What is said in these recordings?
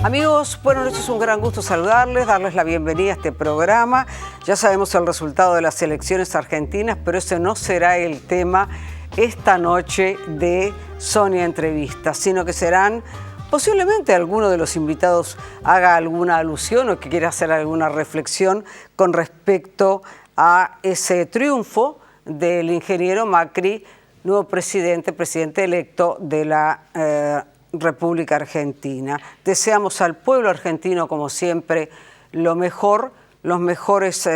Amigos, buenas noches, un gran gusto saludarles, darles la bienvenida a este programa. Ya sabemos el resultado de las elecciones argentinas, pero ese no será el tema esta noche de Sonia Entrevista, sino que serán posiblemente alguno de los invitados haga alguna alusión o que quiera hacer alguna reflexión con respecto a ese triunfo del ingeniero Macri, nuevo presidente electo de la República Argentina. Deseamos al pueblo argentino, como siempre, lo mejor, los mejores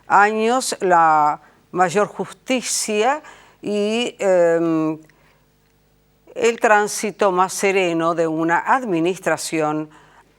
años, la mayor justicia y el tránsito más sereno de una administración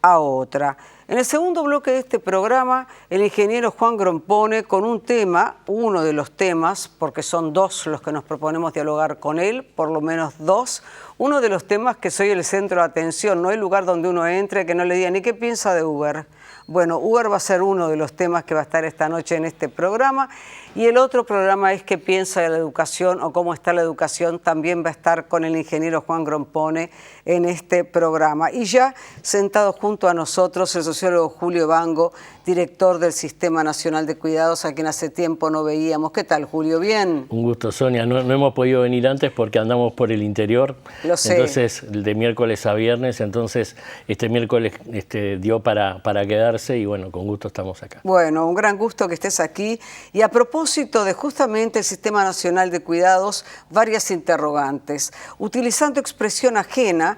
a otra. En el segundo bloque de este programa, el ingeniero Juan Grompone con un tema, uno de los temas, porque son dos los que nos proponemos dialogar con él, por lo menos dos, uno de los temas que soy el centro de atención, no el lugar donde uno entre, que no le diga ni qué piensa de Uber. Bueno, Uber va a ser uno de los temas que va a estar esta noche en este programa. Y el otro programa es qué piensa de la educación o cómo está la educación. También va a estar con el ingeniero Juan Grompone en este programa. Y ya sentado junto a nosotros el sociólogo Julio Bango, director del Sistema Nacional de Cuidados, a quien hace tiempo no veíamos. ¿Qué tal, Julio? ¿Bien? Un gusto, Sonia. No hemos podido venir antes porque andamos por el interior. Lo sé. Entonces, de miércoles a viernes, entonces este miércoles dio para quedarse y bueno, con gusto estamos acá. Bueno, un gran gusto que estés aquí. Y a propósito de justamente el Sistema Nacional de Cuidados, varias interrogantes. Utilizando expresión ajena,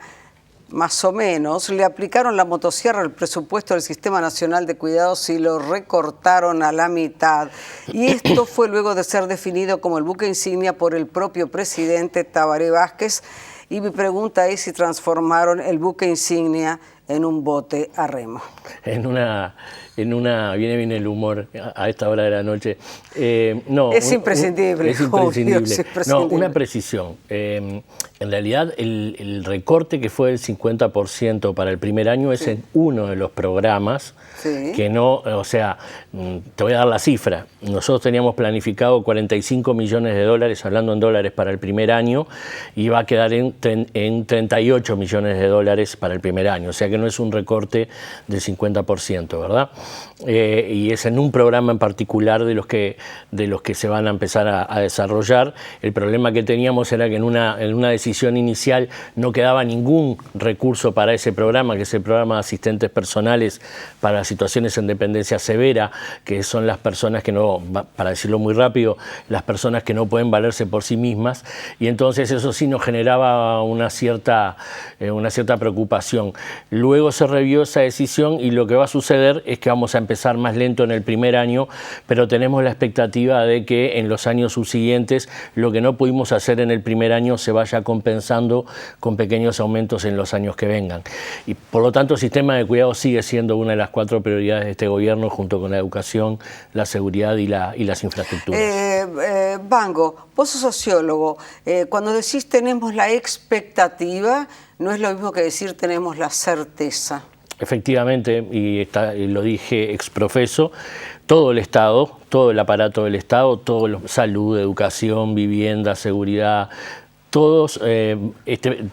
más o menos, le aplicaron la motosierra al presupuesto del Sistema Nacional de Cuidados y lo recortaron a la mitad. Y esto fue luego de ser definido como el buque insignia por el propio presidente Tabaré Vázquez. Y mi pregunta es si transformaron el buque insignia en un bote a remo. Viene el humor a esta hora de la noche. No, es imprescindible. Es imprescindible. Es imprescindible. No, una precisión. En realidad, el recorte que fue del 50% para el primer año es en uno de los programas. Sí. Que no, o sea, te voy a dar la cifra. Nosotros teníamos planificado 45 millones de dólares, hablando en dólares, para el primer año, y va a quedar en 38 millones de dólares para el primer año. O sea que no es un recorte del 50%, ¿verdad? Y es en un programa en particular de los que se van a empezar a desarrollar. El problema que teníamos era que en una decisión inicial no quedaba ningún recurso para ese programa, que es el programa de asistentes personales para situaciones en dependencia severa, que son las personas que no, para decirlo muy rápido, las personas que no pueden valerse por sí mismas, y entonces eso sí nos generaba una cierta preocupación. Luego se revió esa decisión y lo que va a suceder es que vamos a empezar más lento en el primer año, pero tenemos la expectativa de que en los años subsiguientes lo que no pudimos hacer en el primer año se vaya compensando con pequeños aumentos en los años que vengan. Y por lo tanto el sistema de cuidado sigue siendo una de las 4 prioridades de este gobierno, junto con la educación, la seguridad y las infraestructuras. Bango, vos sos sociólogo. Cuando decís tenemos la expectativa, no es lo mismo que decir tenemos la certeza. Efectivamente, y lo dije exprofeso, todo el Estado, todo el aparato del Estado, salud, educación, vivienda, seguridad, todos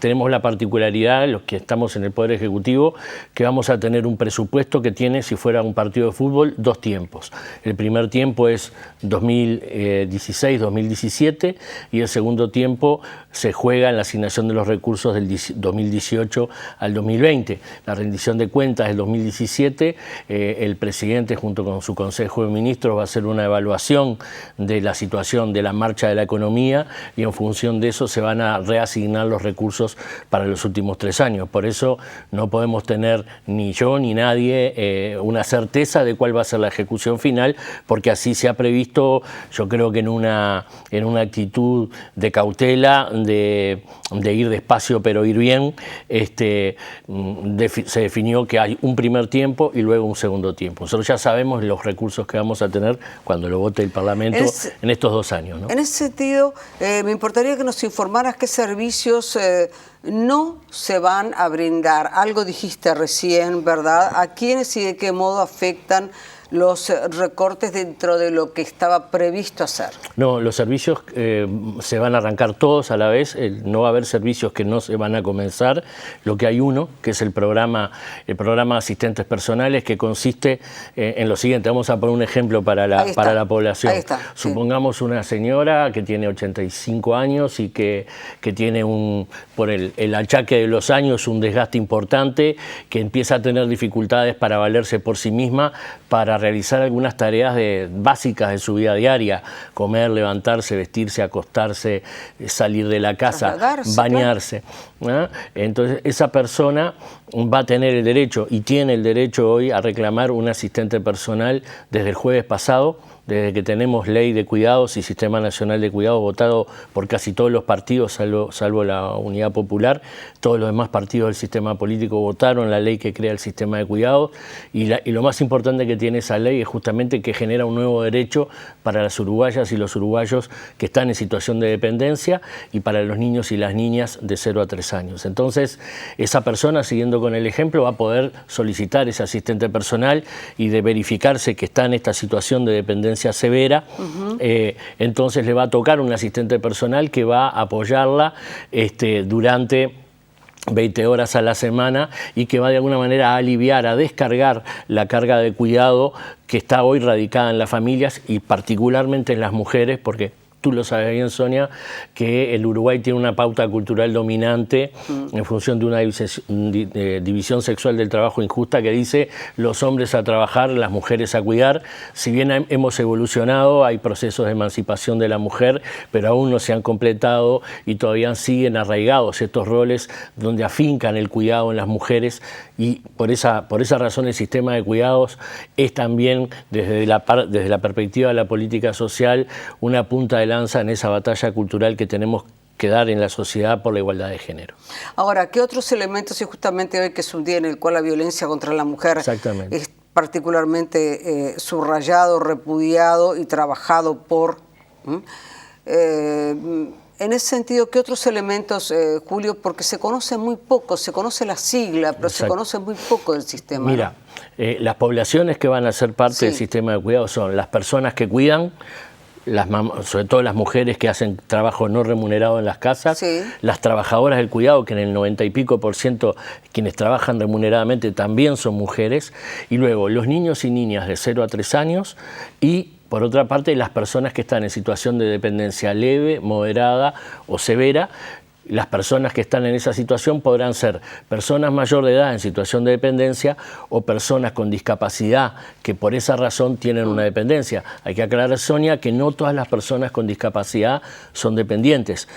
tenemos la particularidad, los que estamos en el Poder Ejecutivo, que vamos a tener un presupuesto que tiene, si fuera un partido de fútbol, 2 tiempos. El primer tiempo es 2016-2017 y el segundo tiempo se juega en la asignación de los recursos del 2018 al 2020. La rendición de cuentas del 2017, el presidente junto con su Consejo de Ministros va a hacer una evaluación de la situación de la marcha de la economía y en función de eso se van van a reasignar los recursos para los últimos 3 años. Por eso no podemos tener ni yo ni nadie una certeza de cuál va a ser la ejecución final, porque así se ha previsto, yo creo que en una actitud de cautela, de ir despacio pero ir bien, se definió que hay un primer tiempo y luego un segundo tiempo. Nosotros ya sabemos los recursos que vamos a tener cuando lo vote el Parlamento en estos 2 años, ¿no? En ese sentido, me importaría que nos informaras qué servicios no se van a brindar. Algo dijiste recién, ¿verdad? ¿A quiénes y de qué modo afectan los recortes dentro de lo que estaba previsto hacer? No, los servicios se van a arrancar todos a la vez, no va a haber servicios que no se van a comenzar. Lo que hay uno, que es el programa Asistentes Personales, que consiste en lo siguiente. Vamos a poner un ejemplo para la población. Ahí está, supongamos una señora que tiene 85 años y que tiene por el achaque de los años un desgaste importante, que empieza a tener dificultades para valerse por sí misma, para realizar algunas tareas básicas de su vida diaria: comer, levantarse, vestirse, acostarse, salir de la casa, bañarse, ¿no? Entonces esa persona va a tener el derecho, y tiene el derecho hoy, a reclamar un asistente personal desde el jueves pasado, desde que tenemos ley de cuidados y Sistema Nacional de Cuidados votado por casi todos los partidos, salvo la Unidad Popular. Todos los demás partidos del sistema político votaron la ley que crea el sistema de cuidados, y lo más importante que tiene esa ley es justamente que genera un nuevo derecho para las uruguayas y los uruguayos que están en situación de dependencia, y para los niños y las niñas de 0 a 3 años. Entonces, esa persona, siguiendo con el ejemplo, va a poder solicitar ese asistente personal, y de verificarse que está en esta situación de dependencia severa, entonces le va a tocar un asistente personal que va a apoyarla durante 20 horas a la semana, y que va de alguna manera a aliviar, a descargar la carga de cuidado que está hoy radicada en las familias y particularmente en las mujeres, porque tú lo sabes bien, Sonia, que el Uruguay tiene una pauta cultural dominante en función de una división sexual del trabajo injusta, que dice los hombres a trabajar, las mujeres a cuidar. Si bien hemos evolucionado, hay procesos de emancipación de la mujer, pero aún no se han completado y todavía siguen arraigados estos roles donde afincan el cuidado en las mujeres, y por esa razón el sistema de cuidados es también, desde la perspectiva de la política social, una punta de lanza en esa batalla cultural que tenemos que dar en la sociedad por la igualdad de género. Ahora, ¿qué otros elementos, y justamente hoy que es un día en el cual la violencia contra la mujer es particularmente subrayado, repudiado y trabajado por... En ese sentido, ¿qué otros elementos, Julio? Porque se conoce muy poco, se conoce la sigla, pero se conoce muy poco del sistema. Mira, las poblaciones que van a ser parte del sistema de cuidado son las personas que cuidan, sobre todo las mujeres que hacen trabajo no remunerado en las casas, las trabajadoras del cuidado, que en el 90 y pico % quienes trabajan remuneradamente también son mujeres, y luego los niños y niñas de 0 a 3 años, y por otra parte las personas que están en situación de dependencia leve, moderada o severa. Las personas que están en esa situación podrán ser personas mayor de edad en situación de dependencia o personas con discapacidad que por esa razón tienen una dependencia. Hay que aclarar, Sonia, que no todas las personas con discapacidad son dependientes.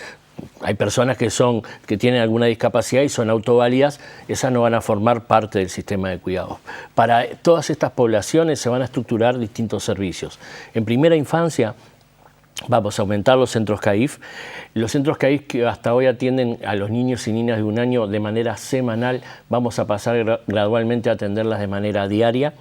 Hay personas que tienen alguna discapacidad y son autoválidas, esas no van a formar parte del sistema de cuidados. Para todas estas poblaciones se van a estructurar distintos servicios. En primera infancia, vamos a aumentar los centros CAIF. Los centros CAIF, que hasta hoy atienden a los niños y niñas de 1 año de manera semanal, vamos a pasar gradualmente a atenderlas de manera diaria.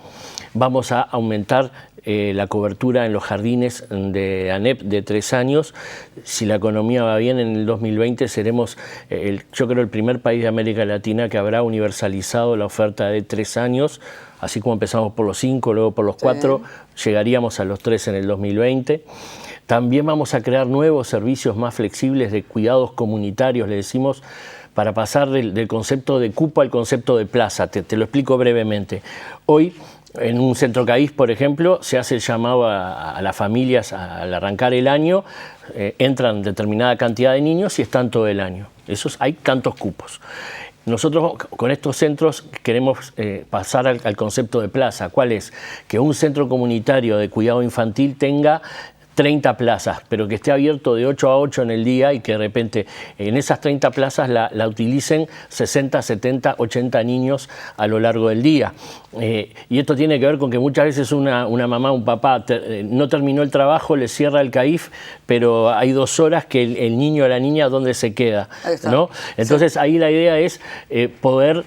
Vamos a aumentar la cobertura en los jardines de ANEP de 3 años. Si la economía va bien, en el 2020 seremos, yo creo, el primer país de América Latina que habrá universalizado la oferta de 3 años. Así como empezamos por los 5, luego por los 4, llegaríamos a los 3 en el 2020. También vamos a crear nuevos servicios más flexibles de cuidados comunitarios, le decimos, para pasar del concepto de cupo al concepto de plaza. Te lo explico brevemente. Hoy, en un centro CAIF, por ejemplo, se hace el llamado a las familias al arrancar el año, entran determinada cantidad de niños y están todo el año. Hay tantos cupos. Nosotros con estos centros queremos pasar al concepto de plaza. ¿Cuál es? Que un centro comunitario de cuidado infantil tenga 30 plazas, pero que esté abierto de 8 a 8 en el día y que de repente en esas 30 plazas la utilicen 60, 70, 80 niños a lo largo del día. Y esto tiene que ver con que muchas veces una mamá, un papá no terminó el trabajo, le cierra el CAIF, pero hay 2 horas que el niño o la niña, ¿dónde se queda? ¿No? Entonces ahí la idea es poder...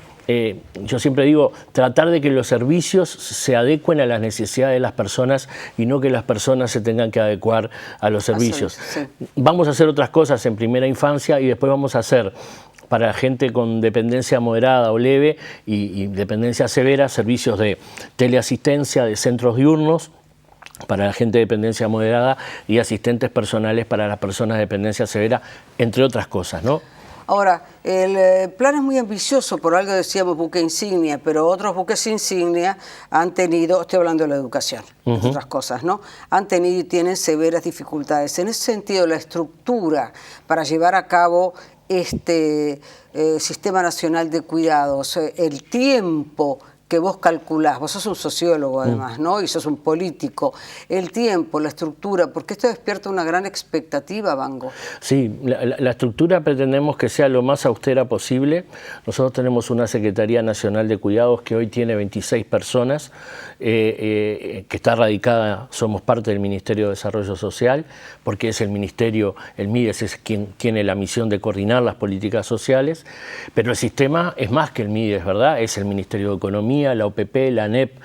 yo siempre digo, tratar de que los servicios se adecuen a las necesidades de las personas y no que las personas se tengan que adecuar a los servicios. Vamos a hacer otras cosas en primera infancia y después vamos a hacer para gente con dependencia moderada o leve y dependencia severa, servicios de teleasistencia, de centros diurnos, para la gente de dependencia moderada y asistentes personales para las personas de dependencia severa, entre otras cosas, ¿no? Ahora, el plan es muy ambicioso, por algo decíamos buque insignia, pero otros buques insignia han tenido, estoy hablando de la educación, entre otras cosas, ¿no? Han tenido y tienen severas dificultades. En ese sentido, la estructura para llevar a cabo este Sistema Nacional de Cuidados, el tiempo que vos calculás, vos sos un sociólogo además, ¿no? Y sos un político, el tiempo, la estructura, porque esto despierta una gran expectativa, Vango. Sí, la estructura pretendemos que sea lo más austera posible. Nosotros tenemos una Secretaría Nacional de Cuidados que hoy tiene 26 personas, que está radicada, somos parte del Ministerio de Desarrollo Social, porque es el ministerio, el MIDES es quien tiene la misión de coordinar las políticas sociales, pero el sistema es más que el MIDES, ¿verdad? Es el Ministerio de Economía, la OPP, la ANEP,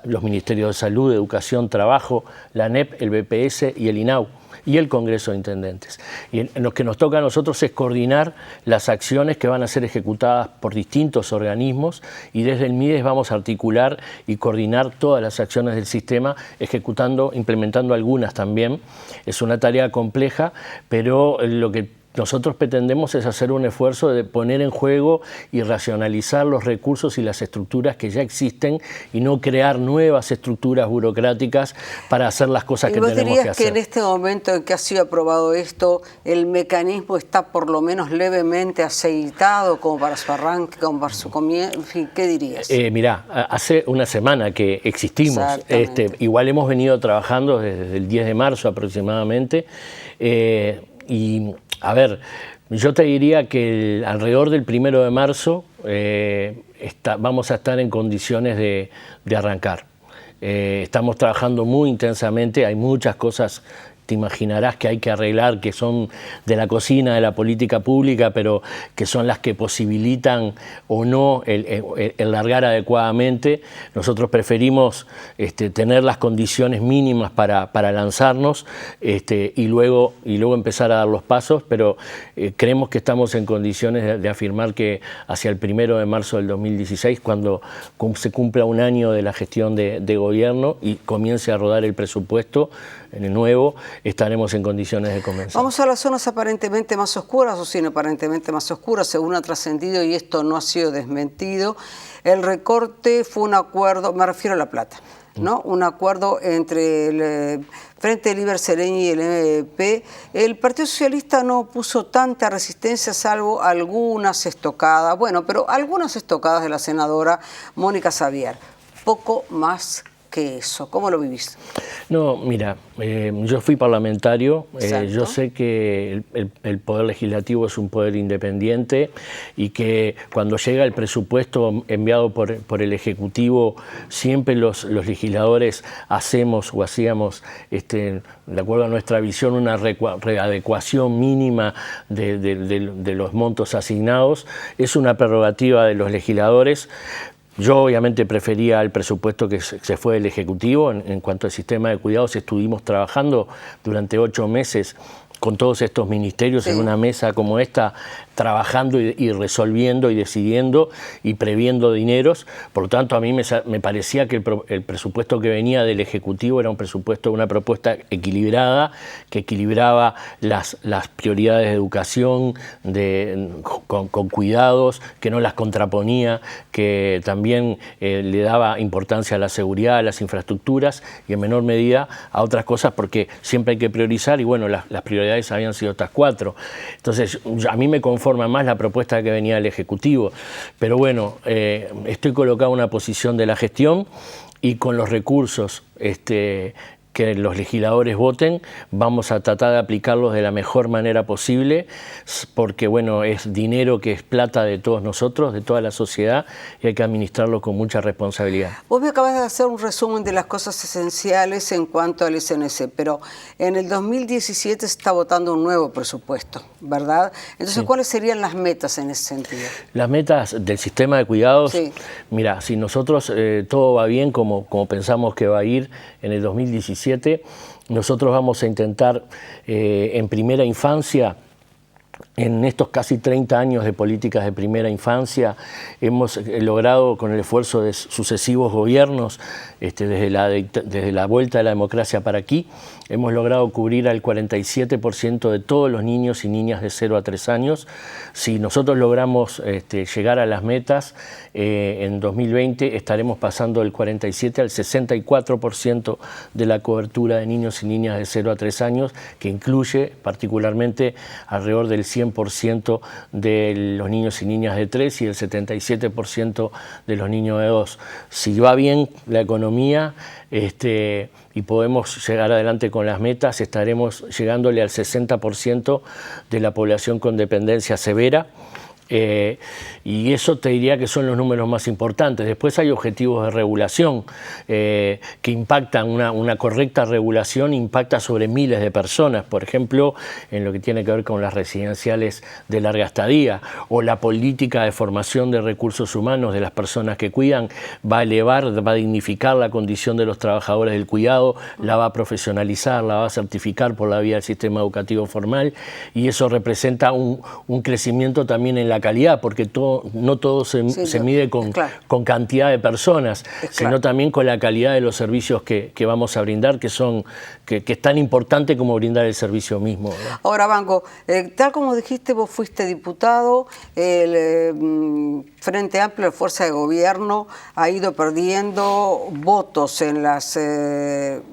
los Ministerios de Salud, Educación, Trabajo, la ANEP, el BPS y el INAU, y el Congreso de Intendentes. Y en lo que nos toca a nosotros es coordinar las acciones que van a ser ejecutadas por distintos organismos y desde el MIDES vamos a articular y coordinar todas las acciones del sistema, implementando algunas también. Es una tarea compleja, pero lo que nosotros pretendemos es hacer un esfuerzo de poner en juego y racionalizar los recursos y las estructuras que ya existen y no crear nuevas estructuras burocráticas para hacer las cosas que tenemos que hacer. ¿Y vos dirías que en este momento en que ha sido aprobado esto, el mecanismo está por lo menos levemente aceitado como para su arranque, como para su comienzo? En fin, ¿qué dirías? Mirá, hace una semana que existimos, igual hemos venido trabajando desde el 10 de marzo aproximadamente, y a ver, yo te diría que alrededor del 1 de marzo vamos a estar en condiciones de arrancar. Estamos trabajando muy intensamente, hay muchas cosas, te imaginarás que hay que arreglar, que son de la cocina de la política pública, pero que son las que posibilitan o no el largar adecuadamente. Nosotros preferimos tener las condiciones mínimas para lanzarnos y luego empezar a dar los pasos, pero creemos que estamos en condiciones de afirmar que hacia el 1 de marzo del 2016, cuando se cumpla un año de la gestión de gobierno y comience a rodar el presupuesto en el nuevo, estaremos en condiciones de comenzar. Vamos a las zonas aparentemente más oscuras o sin aparentemente más oscuras, según ha trascendido, y esto no ha sido desmentido. El recorte fue un acuerdo, me refiero a La Plata, ¿no? Un acuerdo entre el Frente Liber Sereñi y el MPP. El Partido Socialista no puso tanta resistencia, salvo algunas estocadas, bueno, pero algunas estocadas de la senadora Mónica Xavier. Poco más que eso. ¿Cómo lo vivís? No, mira, yo fui parlamentario, yo sé que el Poder Legislativo es un poder independiente y que cuando llega el presupuesto enviado por el Ejecutivo, siempre los legisladores hacíamos, de acuerdo a nuestra visión, una readecuación mínima de los montos asignados. Es una prerrogativa de los legisladores. Yo obviamente prefería el presupuesto que se fue del Ejecutivo. En cuanto al sistema de cuidados, estuvimos trabajando durante 8 meses con todos estos ministerios en una mesa como esta, trabajando y resolviendo y decidiendo y previendo dineros. Por lo tanto, a mí me parecía que el presupuesto que venía del Ejecutivo era un presupuesto, una propuesta equilibrada, que equilibraba las prioridades de educación con cuidados, que no las contraponía, que también le daba importancia a la seguridad, a las infraestructuras y en menor medida a otras cosas, porque siempre hay que priorizar y bueno, las prioridades habían sido estas 4. Entonces, a mí me conforma más la propuesta que venía del Ejecutivo, pero bueno, estoy colocado en una posición de la gestión y con los recursos que los legisladores voten, vamos a tratar de aplicarlos de la mejor manera posible, porque bueno, es dinero que es plata de todos nosotros, de toda la sociedad, y hay que administrarlo con mucha responsabilidad. Vos me acabas de hacer un resumen de las cosas esenciales en cuanto al SNC, pero en el 2017 se está votando un nuevo presupuesto, ¿verdad? Entonces, sí. ¿Cuáles serían las metas en ese sentido? Las metas del sistema de cuidados, sí. Mira, si nosotros todo va bien como pensamos que va a ir en el 2017, nosotros vamos a intentar en primera infancia, en estos casi 30 años de políticas de primera infancia, hemos logrado con el esfuerzo de sucesivos gobiernos, desde la vuelta de la democracia para aquí, hemos logrado cubrir al 47% de todos los niños y niñas de 0 a 3 años. Si nosotros logramos llegar a las metas, en 2020 estaremos pasando del 47 al 64% de la cobertura de niños y niñas de 0 a 3 años, que incluye particularmente alrededor del 100% de los niños y niñas de 3 y el 77% de los niños de 2. Si va bien la economía y podemos llegar adelante con las metas, estaremos llegándole al 60% de la población con dependencia severa. Y eso te diría que son los números más importantes. Después hay objetivos de regulación que impactan, una correcta regulación impacta sobre miles de personas, por ejemplo, en lo que tiene que ver con las residenciales de larga estadía, o la política de formación de recursos humanos de las personas que cuidan, va a elevar, va a dignificar la condición de los trabajadores del cuidado, la va a profesionalizar, la va a certificar por la vía del sistema educativo formal, y eso representa un crecimiento también en la calidad, porque no todo se mide con cantidad de personas, sino también con la calidad de los servicios que vamos a brindar, que es tan importante como brindar el servicio mismo, ¿verdad? Ahora, Banco, tal como dijiste, vos fuiste diputado, el Frente Amplio de Fuerza de Gobierno ha ido perdiendo votos en las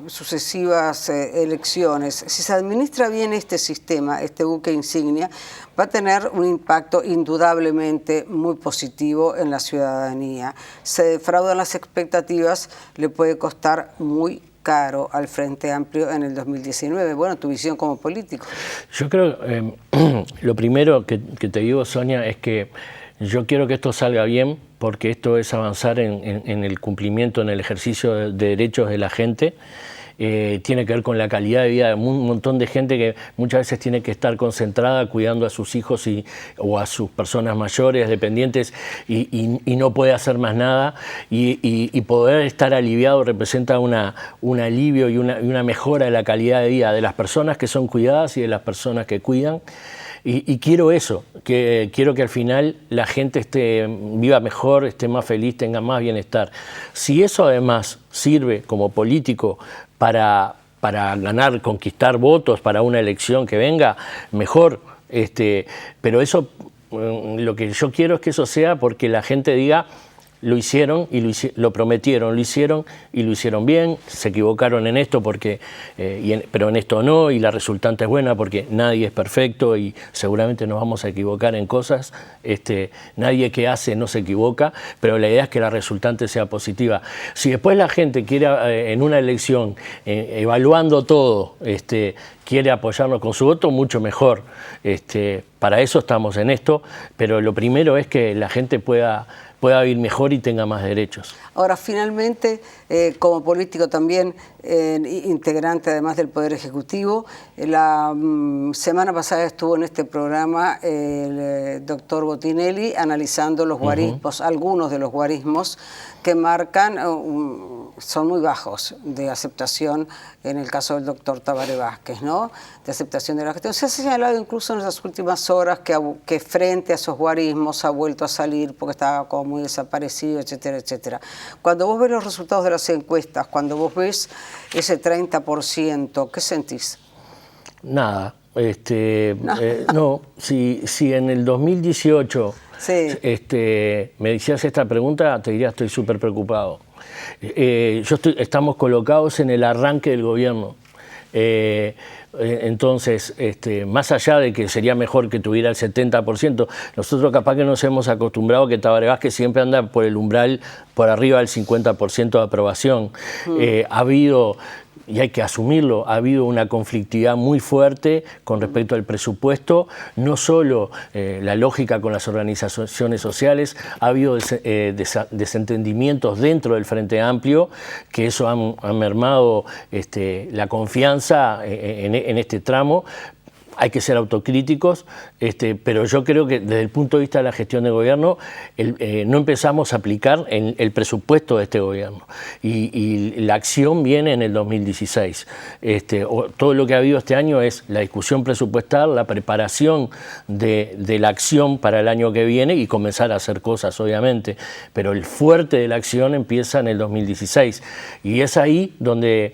sucesivas elecciones. Si se administra bien este sistema, este buque insignia, va a tener un impacto indudablemente muy positivo en la ciudadanía. Se defraudan las expectativas, le puede costar muy caro al Frente Amplio en el 2019. Bueno, tu visión como político. Yo creo, lo primero que te digo, Sonia, es que yo quiero que esto salga bien, porque esto es avanzar en el cumplimiento, en el ejercicio de derechos de la gente. Tiene que ver con la calidad de vida de un montón de gente que muchas veces tiene que estar concentrada cuidando a sus hijos o a sus personas mayores, dependientes, y no puede hacer más nada, y poder estar aliviado representa un alivio y una mejora de la calidad de vida de las personas que son cuidadas y de las personas que cuidan. Y quiero eso, quiero que al final la gente viva mejor, esté más feliz, tenga más bienestar. Si eso además sirve como político para ganar, conquistar votos para una elección que venga, mejor. Pero eso, lo que yo quiero es que eso sea porque la gente diga: lo hicieron y lo prometieron, lo hicieron y lo hicieron bien, se equivocaron en esto pero en esto no, y la resultante es buena porque nadie es perfecto y seguramente nos vamos a equivocar en cosas. Nadie que hace no se equivoca, pero la idea es que la resultante sea positiva. Si después la gente quiere en una elección, evaluando todo, quiere apoyarnos con su voto, mucho mejor. Para eso estamos en esto, pero lo primero es que la gente pueda vivir mejor y tenga más derechos. Ahora, finalmente, como político también, integrante además del Poder Ejecutivo, la semana pasada estuvo en este programa el doctor Botinelli analizando los guarismos, algunos de los guarismos que marcan, son muy bajos de aceptación, en el caso del doctor Tabaré Vázquez, ¿no? De aceptación de la gestión. Se ha señalado incluso en las últimas horas que frente a esos guarismos ha vuelto a salir porque estaba como muy desaparecido, etcétera, etcétera. Cuando vos ves los resultados de las encuestas, cuando vos ves ese 30%, ¿qué sentís? Nada. No, si en el 2018 me decías esta pregunta, te diría: estoy súper preocupado. Estamos colocados en el arranque del gobierno. Entonces, más allá de que sería mejor que tuviera el 70%, nosotros capaz que nos hemos acostumbrado a que Tabaré Vázquez siempre anda por el umbral, por arriba del 50% de aprobación. Ha habido y hay que asumirlo, ha habido una conflictividad muy fuerte con respecto al presupuesto, no solo la lógica con las organizaciones sociales, ha habido desentendimientos dentro del Frente Amplio, que eso ha mermado la confianza en este tramo. Hay que ser autocríticos, pero yo creo que desde el punto de vista de la gestión de gobierno no empezamos a aplicar el presupuesto de este gobierno y la acción viene en el 2016. Todo lo que ha habido este año es la discusión presupuestal, la preparación de la acción para el año que viene y comenzar a hacer cosas, obviamente, pero el fuerte de la acción empieza en el 2016 y es ahí donde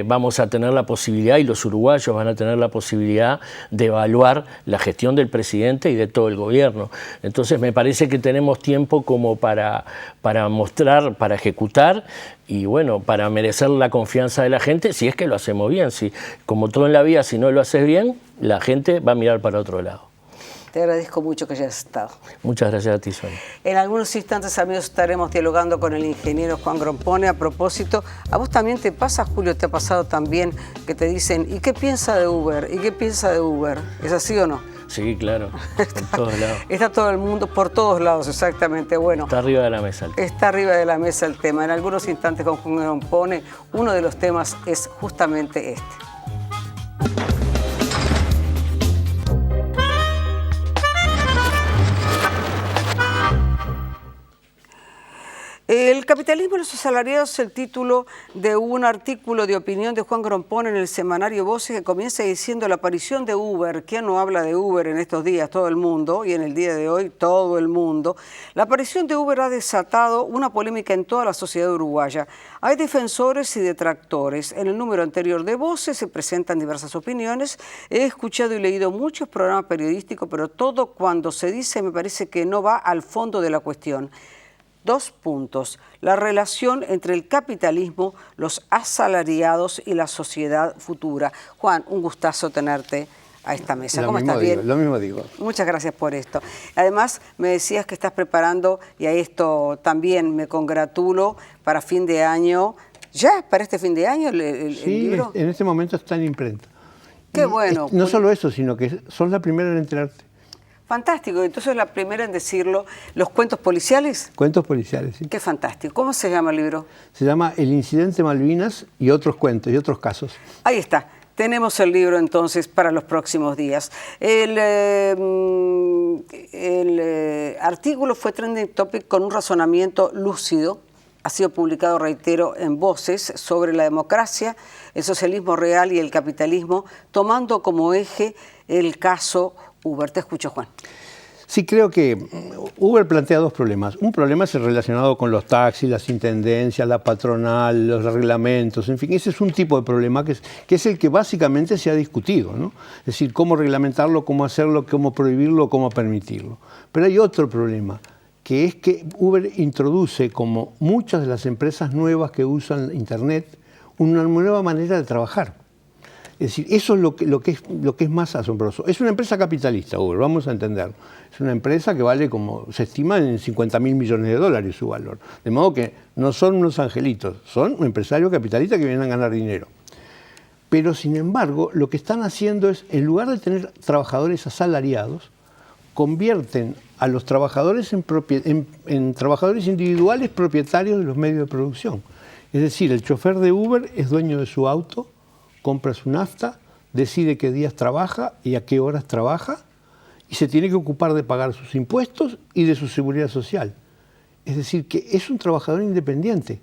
vamos a tener la posibilidad, y los uruguayos van a tener la posibilidad de evaluar la gestión del presidente y de todo el gobierno. Entonces me parece que tenemos tiempo como para mostrar, para ejecutar y bueno, para merecer la confianza de la gente, si es que lo hacemos bien. Si, como todo en la vida, si no lo haces bien, la gente va a mirar para otro lado. Te agradezco mucho que hayas estado. Muchas gracias a ti, Sonia. En algunos instantes, amigos, estaremos dialogando con el ingeniero Juan Grompone. A propósito, ¿a vos también te pasa, Julio, te ha pasado también que te dicen, ¿y qué piensa de Uber? ¿Y qué piensa de Uber? ¿Es así o no? Sí, claro, en todos lados. Está todo el mundo, por todos lados, exactamente. Bueno, está arriba de la mesa el tema. Está arriba de la mesa el tema. En algunos instantes con Juan Grompone, uno de los temas es justamente este. El capitalismo y los asalariados es el título de un artículo de opinión de Juan Grompone en el semanario Voces, que comienza diciendo: la aparición de Uber. ¿Quién no habla de Uber en estos días? Todo el mundo, y en el día de hoy todo el mundo. La aparición de Uber ha desatado una polémica en toda la sociedad uruguaya. Hay defensores y detractores. En el número anterior de Voces se presentan diversas opiniones. He escuchado y leído muchos programas periodísticos, pero todo cuando se dice me parece que no va al fondo de la cuestión. 2 puntos. La relación entre el capitalismo, los asalariados y la sociedad futura. Juan, un gustazo tenerte a esta mesa. ¿Cómo estás? ¿Bien? Lo mismo digo. Muchas gracias por esto. Además, me decías que estás preparando, y a esto también me congratulo, para fin de año. ¿Ya? ¿Para este fin de año el libro? Sí, en este momento está en imprenta. Qué bueno. No solo eso, sino que sos la primera en enterarte. Fantástico. Entonces, la primera en decirlo, ¿los cuentos policiales? Cuentos policiales, sí. Qué fantástico. ¿Cómo se llama el libro? Se llama El Incidente Malvinas y otros cuentos y otros casos. Ahí está. Tenemos el libro entonces para los próximos días. El artículo fue trending topic con un razonamiento lúcido. Ha sido publicado, reitero, en Voces sobre la democracia, el socialismo real y el capitalismo, tomando como eje el caso Uber. Te escucho, Juan. Sí, creo que Uber plantea 2 problemas. Un problema es el relacionado con los taxis, las intendencias, la patronal, los reglamentos, en fin, ese es un tipo de problema que es el que básicamente se ha discutido, ¿no? Es decir, cómo reglamentarlo, cómo hacerlo, cómo prohibirlo, cómo permitirlo. Pero hay otro problema, que es que Uber introduce, como muchas de las empresas nuevas que usan Internet, una nueva manera de trabajar. Es decir, eso es lo que es más asombroso. Es una empresa capitalista, Uber, vamos a entenderlo. Es una empresa que vale, como se estima, en $50.000 millones su valor. De modo que no son unos angelitos, son un empresario capitalista que vienen a ganar dinero. Pero, sin embargo, lo que están haciendo es, en lugar de tener trabajadores asalariados, convierten a los trabajadores en trabajadores individuales propietarios de los medios de producción. Es decir, el chofer de Uber es dueño de su auto, compra su nafta, decide qué días trabaja y a qué horas trabaja, y se tiene que ocupar de pagar sus impuestos y de su seguridad social. Es decir, que es un trabajador independiente.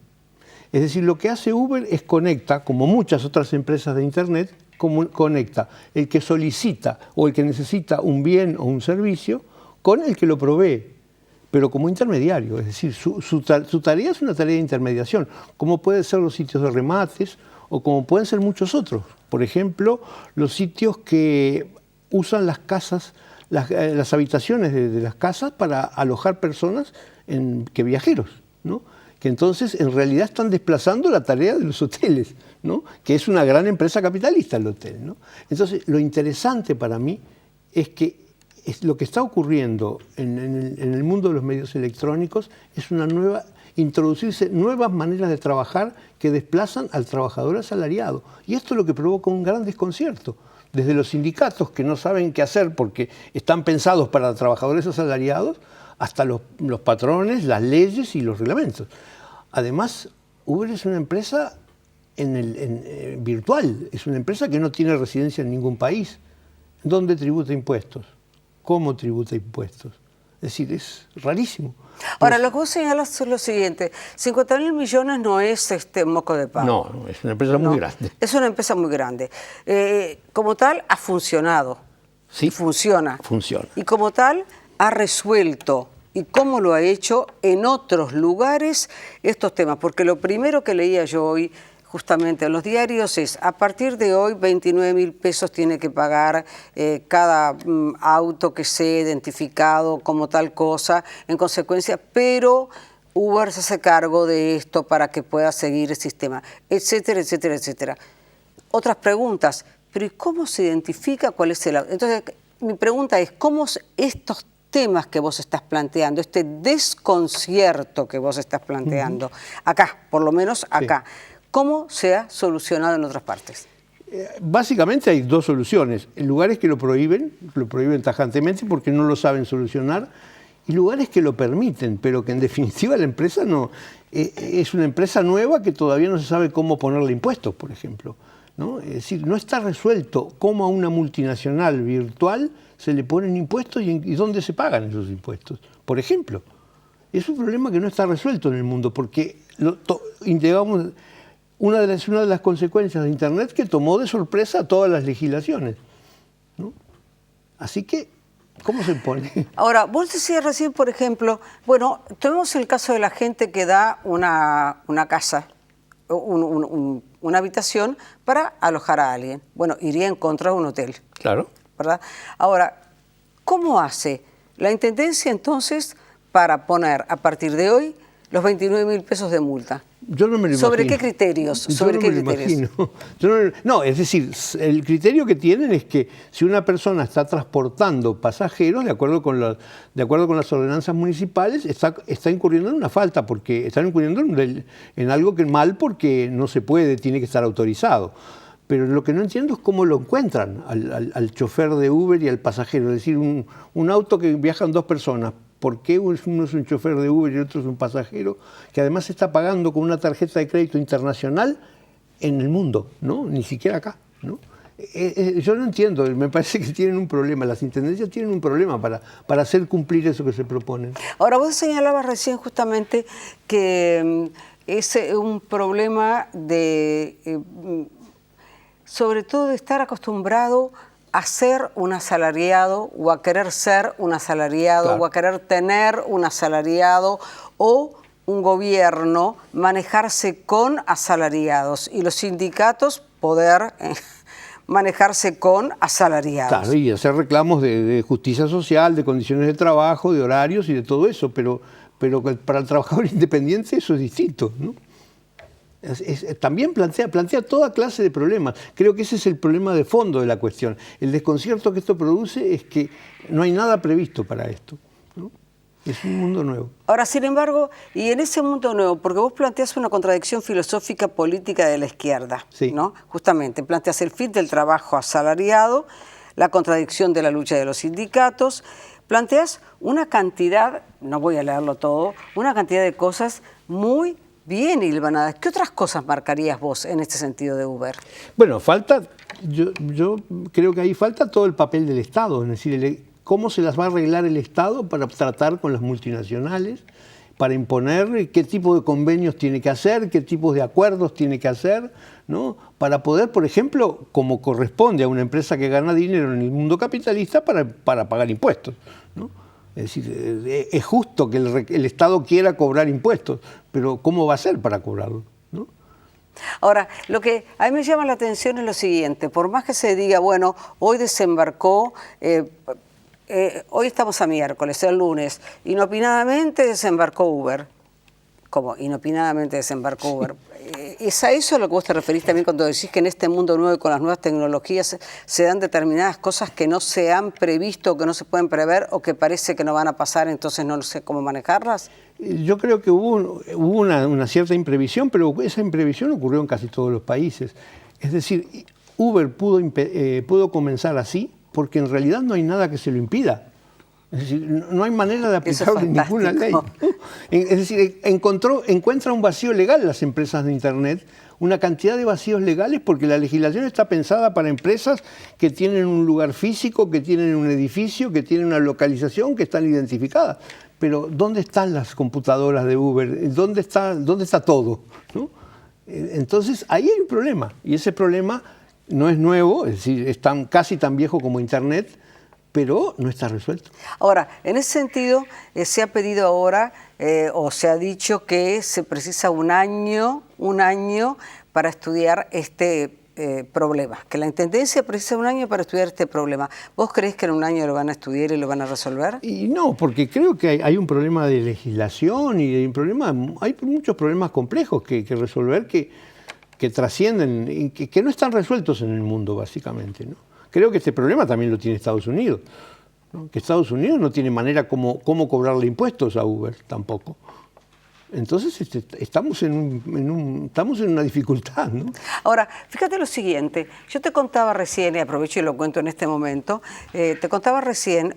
Es decir, lo que hace Uber es conecta, como muchas otras empresas de Internet, conecta el que solicita o el que necesita un bien o un servicio con el que lo provee, pero como intermediario. Es decir, su tarea es una tarea de intermediación, como pueden ser los sitios de remates, o como pueden ser muchos otros. Por ejemplo, los sitios que usan las casas, las habitaciones de las casas para alojar personas que viajeros, ¿no? Que entonces en realidad están desplazando la tarea de los hoteles, ¿no? Que es una gran empresa capitalista el hotel, ¿no? Entonces, lo interesante para mí es que lo que está ocurriendo en el mundo de los medios electrónicos es una nueva introducirse nuevas maneras de trabajar que desplazan al trabajador asalariado. Y esto es lo que provoca un gran desconcierto. Desde los sindicatos que no saben qué hacer porque están pensados para trabajadores asalariados, hasta los patrones, las leyes y los reglamentos. Además, Uber es una empresa virtual, es una empresa que no tiene residencia en ningún país. ¿Dónde tributa impuestos? ¿Cómo tributa impuestos? Es decir, es rarísimo. Ahora, lo que vos señalas es lo siguiente, 50.000 millones no es moco de pavo. No, es una empresa muy grande. Es una empresa muy grande. Como tal, ha funcionado. Sí, funciona. Funciona. Y como tal, ha resuelto, y cómo lo ha hecho en otros lugares, estos temas. Porque lo primero que leía yo hoy, justamente en los diarios, es a partir de hoy 29.000 pesos tiene que pagar cada auto que sea identificado como tal cosa, en consecuencia, pero Uber se hace cargo de esto para que pueda seguir el sistema, etcétera, etcétera, etcétera. Otras preguntas, pero ¿y cómo se identifica cuál es el auto? Entonces, mi pregunta es, ¿cómo estos temas que vos estás planteando, este desconcierto que vos estás planteando, acá, por lo menos acá, ¿cómo se ha solucionado en otras partes? Básicamente hay dos soluciones. Lugares que lo prohíben tajantemente porque no lo saben solucionar, y lugares que lo permiten, pero que en definitiva la empresa no es una empresa nueva que todavía no se sabe cómo ponerle impuestos, por ejemplo, ¿no? Es decir, no está resuelto cómo a una multinacional virtual se le ponen impuestos y dónde se pagan esos impuestos, por ejemplo. Es un problema que no está resuelto en el mundo porque digamos, una de las consecuencias de Internet que tomó de sorpresa a todas las legislaciones, ¿no? Así que, ¿cómo se pone? Ahora, vos decías recién, por ejemplo, bueno, tenemos el caso de la gente que da una casa, una habitación para alojar a alguien. Bueno, iría en contra de un hotel. Claro. ¿Verdad? Ahora, ¿cómo hace la Intendencia entonces para poner a partir de hoy los 29.000 pesos de multa? Yo no me lo imagino. ¿Sobre qué criterios? ¿Sobre qué criterios? No, es decir, el criterio que tienen es que si una persona está transportando pasajeros, de acuerdo con las ordenanzas municipales, está incurriendo en una falta, porque están incurriendo en algo que es mal porque no se puede, tiene que estar autorizado. Pero lo que no entiendo es cómo lo encuentran al chofer de Uber y al pasajero. Es decir, un auto que viajan dos personas. ¿Por qué uno es un chofer de Uber y el otro es un pasajero que además está pagando con una tarjeta de crédito internacional en el mundo, ¿no? Ni siquiera acá, ¿no? Yo no entiendo, me parece que tienen un problema, las intendencias tienen un problema para hacer cumplir eso que se proponen. Ahora, vos señalabas recién justamente que es un problema de, sobre todo de estar acostumbrado a ser un asalariado o a querer ser un asalariado, claro, o a querer tener un asalariado, o un gobierno manejarse con asalariados y los sindicatos poder manejarse con asalariados. Claro, y hacer reclamos de justicia social, de condiciones de trabajo, de horarios y de todo eso, pero para el trabajador independiente eso es distinto, ¿no? También plantea toda clase de problemas. Creo que ese es el problema de fondo de la cuestión. El desconcierto que esto produce es que no hay nada previsto para esto, ¿no? Es un mundo nuevo. Ahora, sin embargo, y en ese mundo nuevo, porque vos planteas una contradicción filosófica política de la izquierda, sí, ¿no? Justamente, planteas el fin del trabajo asalariado, la contradicción de la lucha de los sindicatos, planteas una cantidad, no voy a leerlo todo, una cantidad de cosas muy bien hilvanadas. ¿Qué otras cosas marcarías vos en este sentido de Uber? Bueno, yo creo que ahí falta todo el papel del Estado, es decir, cómo se las va a arreglar el Estado para tratar con las multinacionales, para imponer qué tipo de convenios tiene que hacer, qué tipos de acuerdos tiene que hacer, ¿no? Para poder, por ejemplo, como corresponde a una empresa que gana dinero en el mundo capitalista, para pagar impuestos, ¿no? Es decir, es justo que el Estado quiera cobrar impuestos, pero ¿cómo va a ser para cobrarlo, ¿no? Ahora, lo que a mí me llama la atención es lo siguiente, por más que se diga, bueno, hoy desembarcó, hoy estamos a miércoles, el lunes, inopinadamente desembarcó Uber. ¿Cómo? Inopinadamente desembarcó Uber. ¿Es a eso a lo que vos te referís también cuando decís que en este mundo nuevo y con las nuevas tecnologías se dan determinadas cosas que no se han previsto, que no se pueden prever o que parece que no van a pasar, entonces no sé cómo manejarlas? Yo creo que hubo una cierta imprevisión, pero esa imprevisión ocurrió en casi todos los países. Es decir, Uber pudo comenzar así porque en realidad no hay nada que se lo impida. Es decir, no hay manera de aplicarlo en ninguna ley. Es decir, encuentra un vacío legal las empresas de Internet, una cantidad de vacíos legales porque la legislación está pensada para empresas que tienen un lugar físico, que tienen un edificio, que tienen una localización, que están identificadas. Pero ¿dónde están las computadoras de Uber? ¿Dónde está todo? ¿No? Entonces, ahí hay un problema. Y ese problema no es nuevo, es decir, es casi tan viejo como Internet, pero no está resuelto. Ahora, en ese sentido, se ha pedido ahora, o se ha dicho que se precisa un año para estudiar este problema, que la Intendencia precisa un año para estudiar este problema. ¿Vos creés que en un año lo van a estudiar y lo van a resolver? Y no, porque creo que hay un problema de legislación y hay muchos problemas complejos que resolver que trascienden, y que no están resueltos en el mundo, básicamente, ¿no? Creo que este problema también lo tiene Estados Unidos, ¿no? Que Estados Unidos no tiene manera cómo cobrarle impuestos a Uber tampoco. Entonces estamos en una dificultad, ¿no? Ahora, fíjate lo siguiente, yo te contaba recién, y aprovecho y lo cuento en este momento, les contaba recién,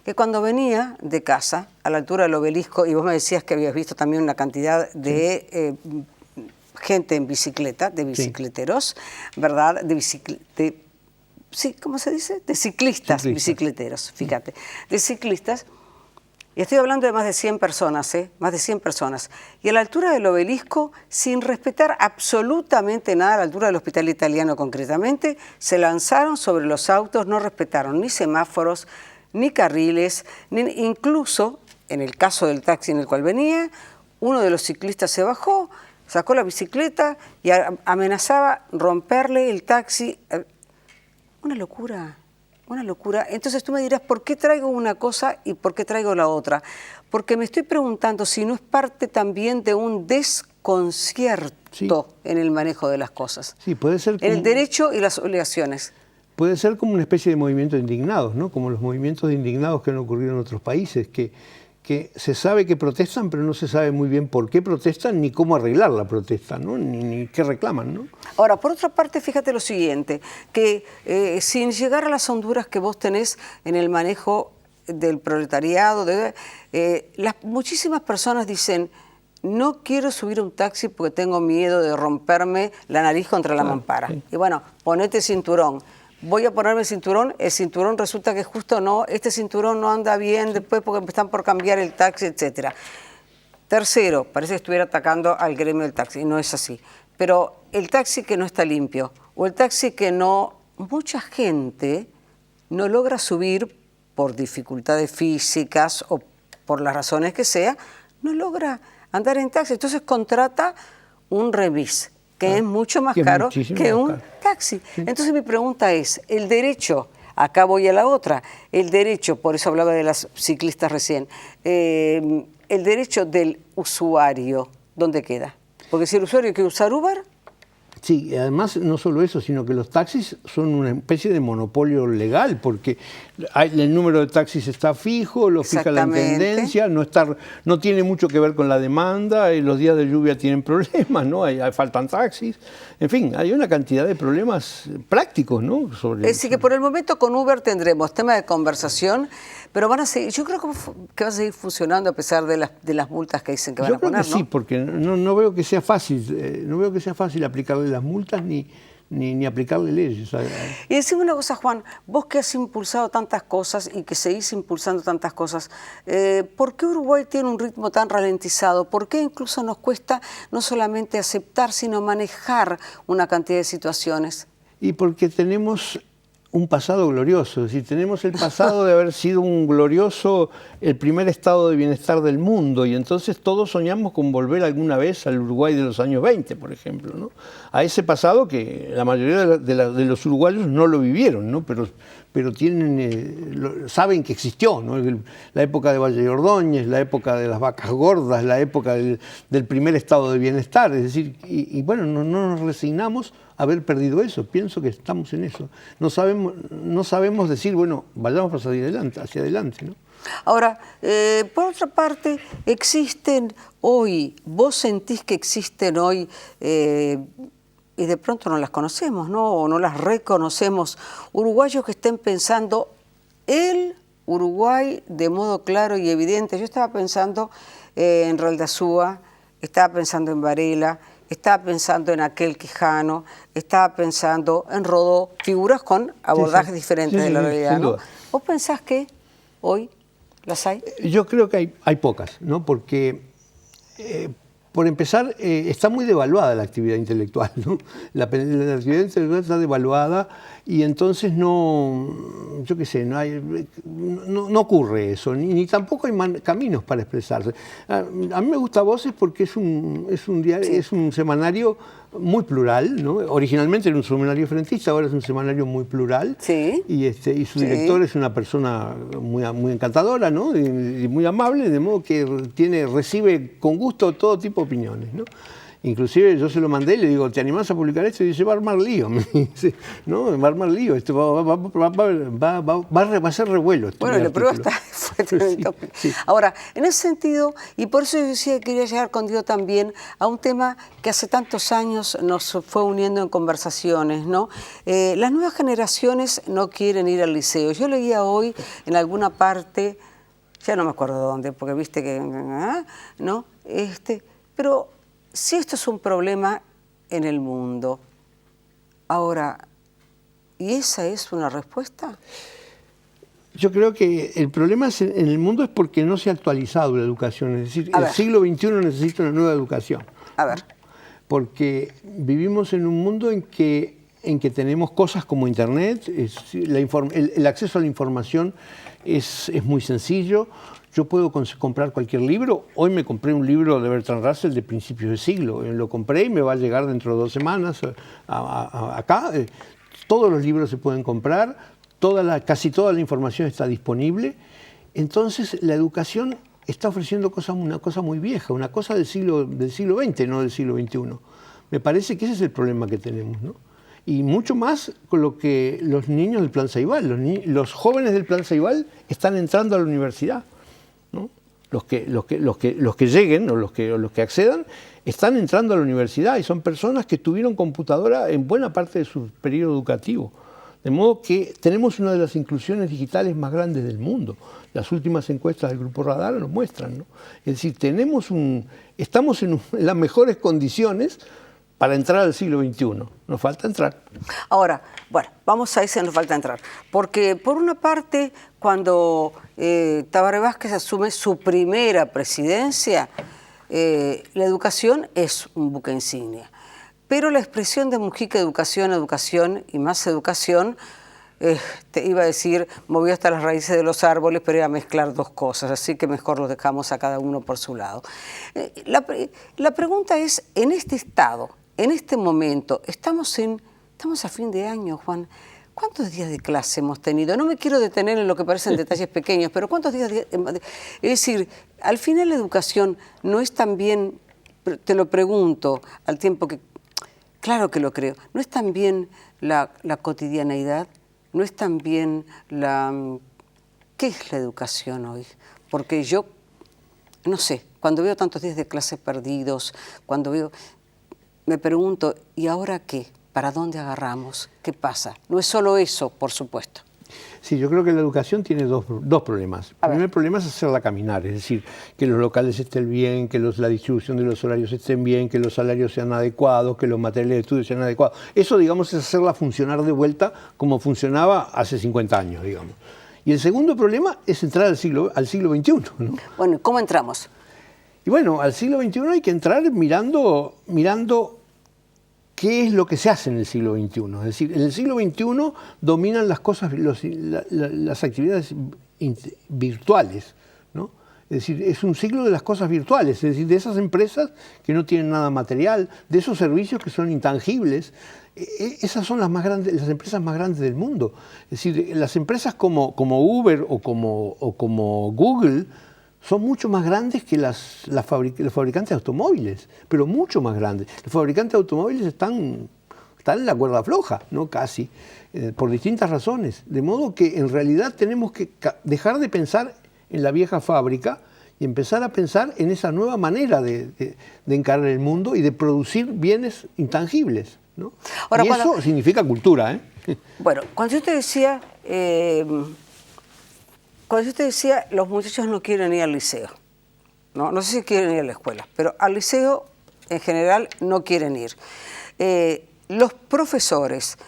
que cuando venía de casa, a la altura del Obelisco, y vos me decías que habías visto también una cantidad de gente en bicicleta, de bicicleteros, ¿verdad? Sí, ¿cómo se dice? De ciclistas bicicleteros, fíjate, de ciclistas. Y estoy hablando de más de 100 personas, más de 100 personas. Y a la altura del Obelisco, sin respetar absolutamente nada, a la altura del Hospital Italiano concretamente, se lanzaron sobre los autos, no respetaron ni semáforos, ni carriles, incluso, en el caso del taxi en el cual venía, uno de los ciclistas se bajó, sacó la bicicleta y amenazaba romperle el taxi. Una locura. Una locura. Entonces tú me dirás, ¿por qué traigo una cosa y por qué traigo la otra? Porque me estoy preguntando si no es parte también de un desconcierto en el manejo de las cosas. Sí, puede ser en el derecho y las obligaciones. Puede ser como una especie de movimiento de indignados, ¿no? Como los movimientos de indignados que han ocurrido en otros países, que se sabe que protestan, pero no se sabe muy bien por qué protestan ni cómo arreglar la protesta, ¿no? Ni qué reclaman, ¿no? Ahora, por otra parte, fíjate lo siguiente, que sin llegar a las honduras que vos tenés en el manejo del proletariado, muchísimas personas dicen, no quiero subir a un taxi porque tengo miedo de romperme la nariz contra la mampara. Sí. Y bueno, ponete cinturón. Voy a ponerme el cinturón resulta que justo no, este cinturón no anda bien después porque están por cambiar el taxi, etc. Tercero, parece que estuviera atacando al gremio del taxi, y no es así. Pero el taxi que no está limpio, o el taxi que mucha gente no logra subir por dificultades físicas o por las razones que sea, no logra andar en taxi, entonces contrata un remis, que es mucho más caro que un taxi. Sí. Entonces mi pregunta es, el derecho, acá voy a la otra, el derecho, por eso hablaba de las ciclistas recién, el derecho del usuario, ¿dónde queda? Porque si el usuario quiere usar Uber... Sí, además no solo eso, sino que los taxis son una especie de monopolio legal, porque el número de taxis está fijo, lo fija la Intendencia, no tiene mucho que ver con la demanda, los días de lluvia tienen problemas, ¿no? Faltan taxis, en fin, hay una cantidad de problemas prácticos, ¿no? Es decir, que por el momento con Uber tendremos tema de conversación, pero van a seguir, yo creo que va a seguir funcionando a pesar de las multas que dicen que van a poner, ¿no? Yo creo que sí, porque no veo que sea fácil aplicarle las multas ni aplicarle leyes. Y decime una cosa, Juan, vos que has impulsado tantas cosas y que seguís impulsando tantas cosas, ¿por qué Uruguay tiene un ritmo tan ralentizado? ¿Por qué incluso nos cuesta no solamente aceptar, sino manejar una cantidad de situaciones? Y porque tenemos un pasado glorioso, es decir, tenemos el pasado de haber sido el primer estado de bienestar del mundo, y entonces todos soñamos con volver alguna vez al Uruguay de los años 20, por ejemplo, ¿no? A ese pasado que la mayoría de los uruguayos no lo vivieron, ¿no? pero saben que existió, ¿no? La época de Valle de Ordóñez, la época de las vacas gordas, la época del primer estado de bienestar, es decir, y bueno, no nos resignamos a haber perdido eso, pienso que estamos en eso. No sabemos decir, bueno, vayamos hacia adelante, ¿no? Ahora, por otra parte, existen hoy, vos sentís que existen hoy, y de pronto no las conocemos, ¿no? O no las reconocemos, uruguayos que estén pensando el Uruguay de modo claro y evidente. Yo estaba pensando en Raldazúa, estaba pensando en Varela, estaba pensando en Aquel Quijano, estaba pensando en Rodó, figuras con abordajes diferentes de la realidad, ¿no? ¿Vos pensás que hoy las hay? Yo creo que hay pocas, ¿no? Porque, por empezar, está muy devaluada la actividad intelectual, ¿no? La actividad intelectual está devaluada y entonces yo qué sé, no ocurre eso, ni tampoco hay caminos para expresarse. A mí me gusta Voces porque es un diario, sí, es un semanario muy plural, ¿no? Originalmente era un semanario frentista, ahora es un semanario muy plural. Sí. Y su director es una persona muy encantadora, ¿no? Y muy amable, de modo que recibe con gusto todo tipo de opiniones, ¿no? Inclusive yo se lo mandé y le digo, ¿te animás a publicar esto? Y dice, va a armar lío. Me dice, no, va a armar lío, esto va a ser revuelo. Bueno, la prueba fue tremendo. Sí. Ahora, en ese sentido, y por eso yo decía que quería llegar contigo también a un tema que hace tantos años nos fue uniendo en conversaciones, ¿no? Las nuevas generaciones no quieren ir al liceo. Yo leía hoy en alguna parte, ya no me acuerdo dónde, porque viste que, ¿no? Pero si esto es un problema en el mundo, ahora, ¿y esa es una respuesta? Yo creo que el problema en el mundo es porque no se ha actualizado la educación, es decir, el siglo XXI necesita una nueva educación. A ver. Porque vivimos en un mundo en que tenemos cosas como Internet, el acceso a la información es muy sencillo. Yo puedo comprar cualquier libro. Hoy me compré un libro de Bertrand Russell de principios de siglo. Lo compré y me va a llegar dentro de 2 semanas acá. Todos los libros se pueden comprar, casi toda la información está disponible. Entonces la educación está ofreciendo una cosa muy vieja, una cosa del siglo XX, no del siglo XXI. Me parece que ese es el problema que tenemos, ¿no? Y mucho más con lo que los niños del Plan Ceibal, los jóvenes del Plan Ceibal están entrando a la universidad, ¿no? Los que lleguen o los que accedan están entrando a la universidad y son personas que tuvieron computadora en buena parte de su periodo educativo. De modo que tenemos una de las inclusiones digitales más grandes del mundo. Las últimas encuestas del Grupo Radar nos muestran, ¿no? Es decir, estamos en las mejores condiciones para entrar al siglo XXI. Nos falta entrar. Ahora, bueno, vamos a ese nos falta entrar. Porque, por una parte, cuando Tabaré Vázquez asume su primera presidencia, la educación es un buque insignia. Pero la expresión de Mujica, educación, educación y más educación, te iba a decir, movió hasta las raíces de los árboles, pero era mezclar dos cosas, así que mejor los dejamos a cada uno por su lado. La pregunta es, en este estado, en este momento, estamos a fin de año, Juan, ¿cuántos días de clase hemos tenido? No me quiero detener en lo que parecen detalles pequeños, pero ¿cuántos días? Es decir, al final la educación no es también, te lo pregunto, al tiempo que, claro que lo creo, no es también la cotidianeidad, no es también ¿qué es la educación hoy? Porque yo, no sé, cuando veo tantos días de clase perdidos, me pregunto, ¿y ahora qué? ¿Para dónde agarramos? ¿Qué pasa? No es solo eso, por supuesto. Sí, yo creo que la educación tiene dos problemas. El primer problema es hacerla caminar, es decir, que los locales estén bien, que la distribución de los horarios estén bien, que los salarios sean adecuados, que los materiales de estudio sean adecuados. Eso, digamos, es hacerla funcionar de vuelta como funcionaba hace 50 años, digamos. Y el segundo problema es entrar al siglo XXI, ¿no? Bueno, ¿cómo entramos? Y bueno, al siglo XXI hay que entrar mirando qué es lo que se hace en el siglo XXI. Es decir, en el siglo XXI dominan las cosas, las actividades virtuales, ¿no? Es decir, es un ciclo de las cosas virtuales, es decir, de esas empresas que no tienen nada material, de esos servicios que son intangibles. Esas son las empresas más grandes del mundo. Es decir, las empresas como Uber o como Google son mucho más grandes que los fabricantes de automóviles, pero mucho más grandes. Los fabricantes de automóviles están en la cuerda floja, ¿no? Casi, por distintas razones. De modo que en realidad tenemos que dejar de pensar en la vieja fábrica y empezar a pensar en esa nueva manera de encarar el mundo y de producir bienes intangibles, ¿no? Ahora, y eso significa cultura, ¿eh? Bueno, cuando yo te decía, los muchachos no quieren ir al liceo, no sé si quieren ir a la escuela, pero al liceo en general no quieren ir. Los profesores,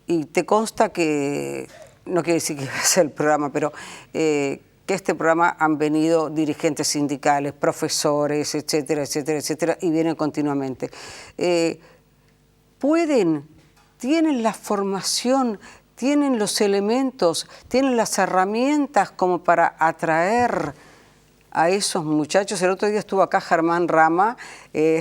y te consta que, no quiere decir que va a ser el programa, pero que este programa han venido dirigentes sindicales, profesores, etcétera, etcétera, etcétera, y vienen continuamente. Tienen la formación, tienen los elementos, tienen las herramientas como para atraer a esos muchachos. El otro día estuvo acá Germán Rama y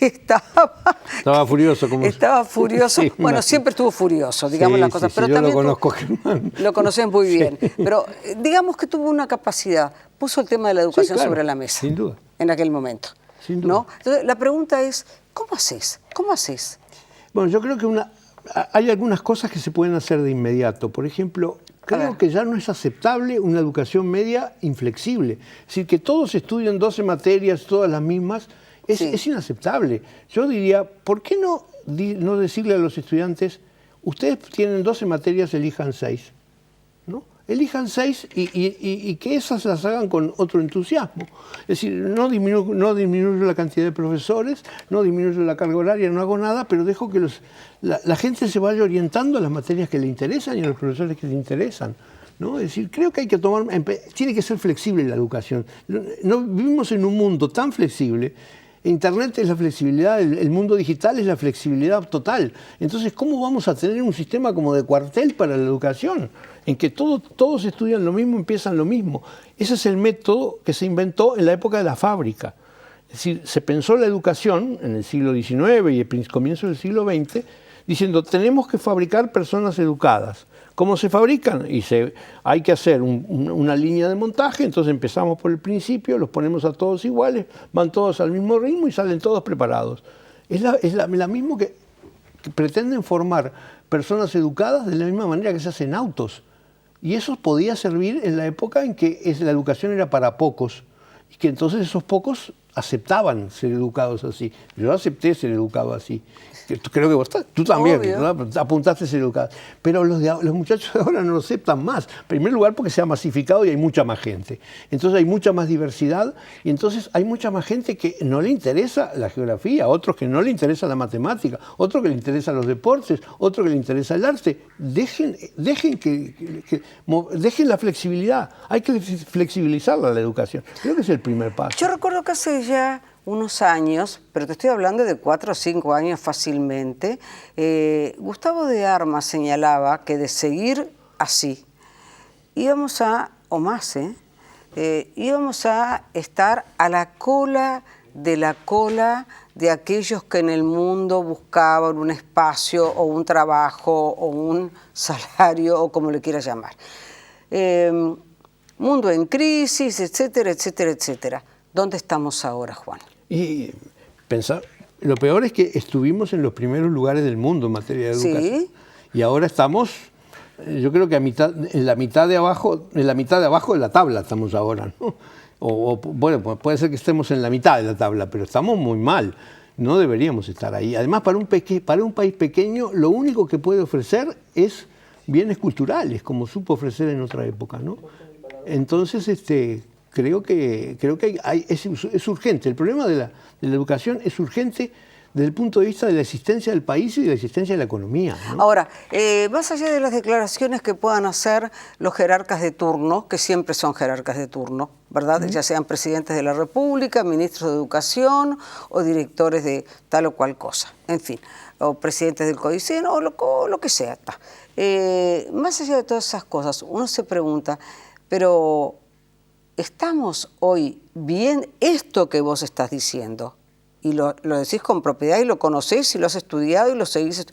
estaba furioso. Estaba furioso. Sí, bueno, siempre estuvo furioso, digamos las cosas. Pero yo también lo conozco, Germán. Lo conoces muy bien. Sí. Pero digamos que tuvo una capacidad. Puso el tema de la educación sobre la mesa. Sin duda. En aquel momento. Sin duda. ¿No? Entonces, la pregunta es, ¿cómo haces? ¿Cómo haces? Bueno, yo creo que hay algunas cosas que se pueden hacer de inmediato. Por ejemplo, creo que ya no es aceptable una educación media inflexible. Es decir, que todos estudien 12 materias, todas las mismas, es inaceptable. Yo diría, ¿por qué no decirle a los estudiantes, ustedes tienen 12 materias, elijan 6? ¿No? Elijan 6 y que esas las hagan con otro entusiasmo. Es decir, no disminuyo la cantidad de profesores, no disminuyo la carga horaria, no hago nada, pero dejo que la gente se vaya orientando a las materias que le interesan y a los profesores que le interesan, ¿no? Es decir, creo que tiene que ser flexible la educación. No vivimos en un mundo tan flexible. Internet es la flexibilidad, el mundo digital es la flexibilidad total. Entonces, ¿cómo vamos a tener un sistema como de cuartel para la educación? En que todos estudian lo mismo, empiezan lo mismo. Ese es el método que se inventó en la época de la fábrica. Es decir, se pensó la educación en el siglo XIX y el comienzo del siglo XX, diciendo, tenemos que fabricar personas educadas. ¿Cómo se fabrican? Hay que hacer una línea de montaje, entonces empezamos por el principio, los ponemos a todos iguales, van todos al mismo ritmo y salen todos preparados. Es la misma que pretenden formar personas educadas de la misma manera que se hacen autos. Y eso podía servir en la época en que la educación era para pocos, y que entonces esos pocos aceptaban ser educados así. Yo acepté ser educado así. Creo que tú también, ¿no? Apuntaste a ser educado. Pero los muchachos de ahora no lo aceptan más. En primer lugar porque se ha masificado y hay mucha más gente. Entonces hay mucha más diversidad y entonces hay mucha más gente que no le interesa la geografía, otros que no le interesa la matemática, otros que le interesan los deportes, otros que le interesa el arte. Dejen la flexibilidad. Hay que flexibilizar la educación. Creo que es el primer paso. Yo recuerdo que hace ya unos años, pero te estoy hablando de 4 o 5 años fácilmente, Gustavo de Armas señalaba que de seguir así, íbamos a estar a la cola de aquellos que en el mundo buscaban un espacio o un trabajo o un salario o como le quieras llamar. Mundo en crisis, etcétera, etcétera, etcétera. ¿Dónde estamos ahora, Juan? Y pensar, lo peor es que estuvimos en los primeros lugares del mundo en materia de educación. ¿Sí? Y ahora estamos, yo creo que en la mitad de abajo de la tabla estamos ahora, ¿no? Bueno, puede ser que estemos en la mitad de la tabla, pero estamos muy mal. No deberíamos estar ahí. Además, para un país pequeño, lo único que puede ofrecer es bienes culturales, como supo ofrecer en otra época, ¿no? Entonces, creo que es urgente. El problema de la educación es urgente desde el punto de vista de la existencia del país y de la existencia de la economía, ¿no? Ahora, más allá de las declaraciones que puedan hacer los jerarcas de turno, que siempre son jerarcas de turno, ¿verdad? Ya sean presidentes de la República, ministros de Educación o directores de tal o cual cosa, en fin, o presidentes del CODICEN o lo que sea. Más allá de todas esas cosas, uno se pregunta, pero estamos hoy bien esto que vos estás diciendo, y lo decís con propiedad y lo conocés y lo has estudiado y lo seguís.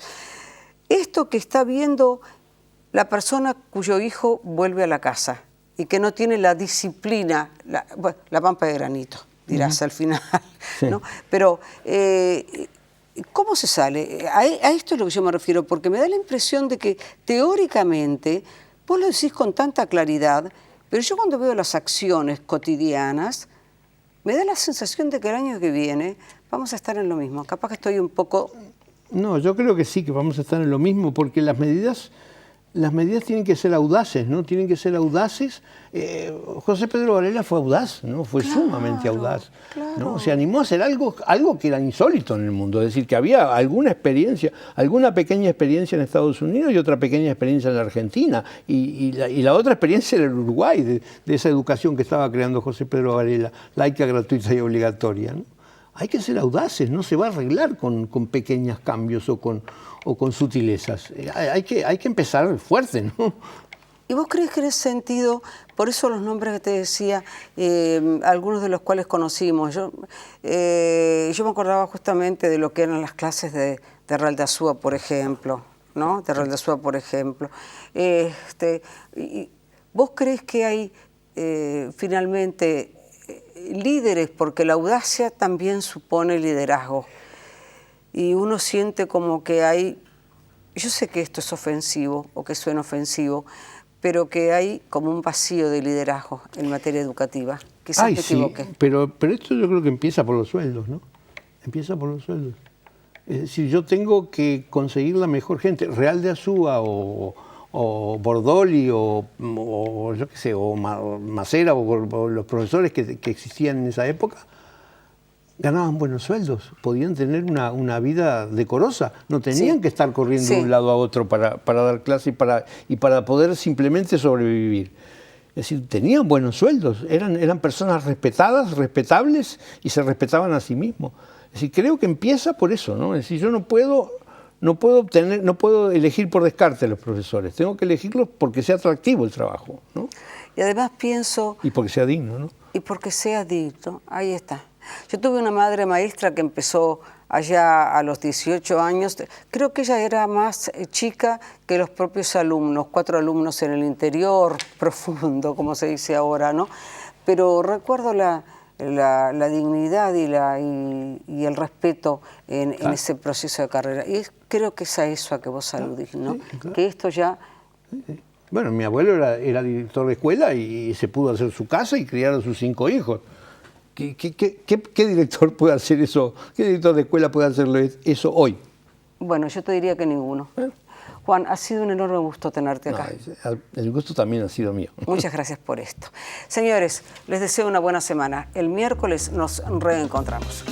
Esto que está viendo la persona cuyo hijo vuelve a la casa y que no tiene la disciplina, la pampa de granito, dirás al final, sí. ¿No? Pero, ¿cómo se sale? A esto es lo que yo me refiero, porque me da la impresión de que teóricamente vos lo decís con tanta claridad, pero yo cuando veo las acciones cotidianas, me da la sensación de que el año que viene vamos a estar en lo mismo. Capaz que estoy un poco... No, yo creo que sí, que vamos a estar en lo mismo, porque las medidas tienen que ser audaces, ¿no? Tienen que ser audaces. José Pedro Varela fue audaz, ¿no? Fue sumamente audaz, ¿no? Se animó a hacer algo que era insólito en el mundo, es decir, que había alguna experiencia, alguna pequeña experiencia en Estados Unidos y otra pequeña experiencia en la Argentina, y la otra experiencia era el Uruguay, de esa educación que estaba creando José Pedro Varela, laica, gratuita y obligatoria, ¿no? Hay que ser audaces, no se va a arreglar con pequeños cambios o con sutilezas. Hay que empezar fuerte, ¿no? ¿Y vos crees que en ese sentido, por eso los nombres que te decía, algunos de los cuales conocimos, yo me acordaba justamente de lo que eran las clases de Real de Azúa, por ejemplo, ¿no? De Real de Azúa, por ejemplo. ¿Vos crees que hay finalmente líderes? Porque la audacia también supone liderazgo. Y uno siente como que hay, yo sé que esto es ofensivo o que suena ofensivo, pero que hay como un vacío de liderazgo en materia educativa. Quizás me equivoque. Sí, pero esto yo creo que empieza por los sueldos, ¿no? Empieza por los sueldos. Es decir, yo tengo que conseguir la mejor gente. Real de Azúa o Bordoli o yo qué sé, o Macera o los profesores que existían en esa época, ganaban buenos sueldos, podían tener una vida decorosa, no tenían que estar corriendo de un lado a otro para dar clase y para poder simplemente sobrevivir. Es decir, tenían buenos sueldos, eran personas respetadas, respetables y se respetaban a sí mismos. Es decir, creo que empieza por eso, ¿no? Es decir, yo no puedo elegir por descarte a los profesores, tengo que elegirlos porque sea atractivo el trabajo, ¿no? Y además pienso... Y porque sea digno, ¿no? Y porque sea digno, ahí está. Yo tuve una madre maestra que empezó allá a los 18 años, creo que ella era más chica que los propios alumnos, 4 alumnos en el interior, profundo, como se dice ahora, ¿no? Pero recuerdo la dignidad y el respeto en ese proceso de carrera. Y creo que es a eso a que vos aludís, ¿no? Sí, claro. Que esto ya... Bueno, mi abuelo era director de escuela y se pudo hacer su casa y criar a sus 5 hijos. ¿Qué director puede hacer eso? ¿Qué director de escuela puede hacerlo eso hoy? Bueno, yo te diría que ninguno. Juan, ha sido un enorme gusto tenerte acá. El gusto también ha sido mío. Muchas gracias por esto. Señores, les deseo una buena semana. El miércoles nos reencontramos.